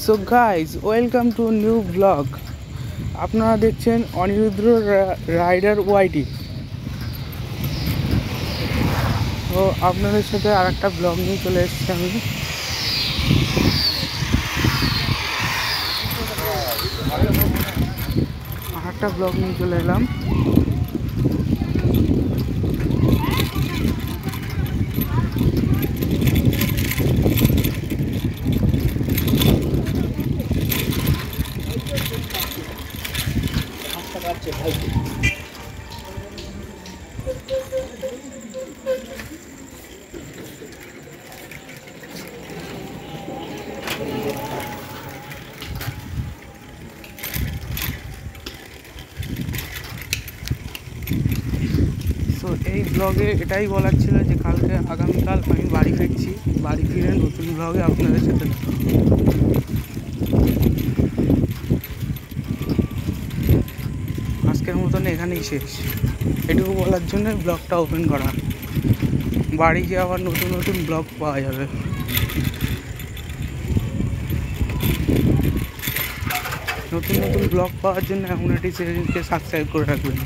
So guys welcome to new blog. আপনারা দেখছেন অনিরুদ্র rider ওয়াইটি। তো আপনাদের সাথে আর একটা ব্লগ নিয়ে চলে এসেছি আমি। আর একটা ব্লগ নিয়ে চলে এলাম। তো এই ব্লগে এটাই বলার ছিল যে আগামীকাল আমি বাড়ি ফিরছি। বাড়ি ফিরে নতুন ব্লগে আপনাদের সাথে আজকের মতন এখানেই শেষ। এটুকু বলার জন্য ব্লগটা ওপেন করা। বাড়ি গিয়ে আবার নতুন নতুন ব্লগ পাওয়া যাবে। নতুন নতুন ব্লগ পাওয়ার জন্য এমন একটি চ্যানেলকে সাবস্ক্রাইব করে রাখবেন।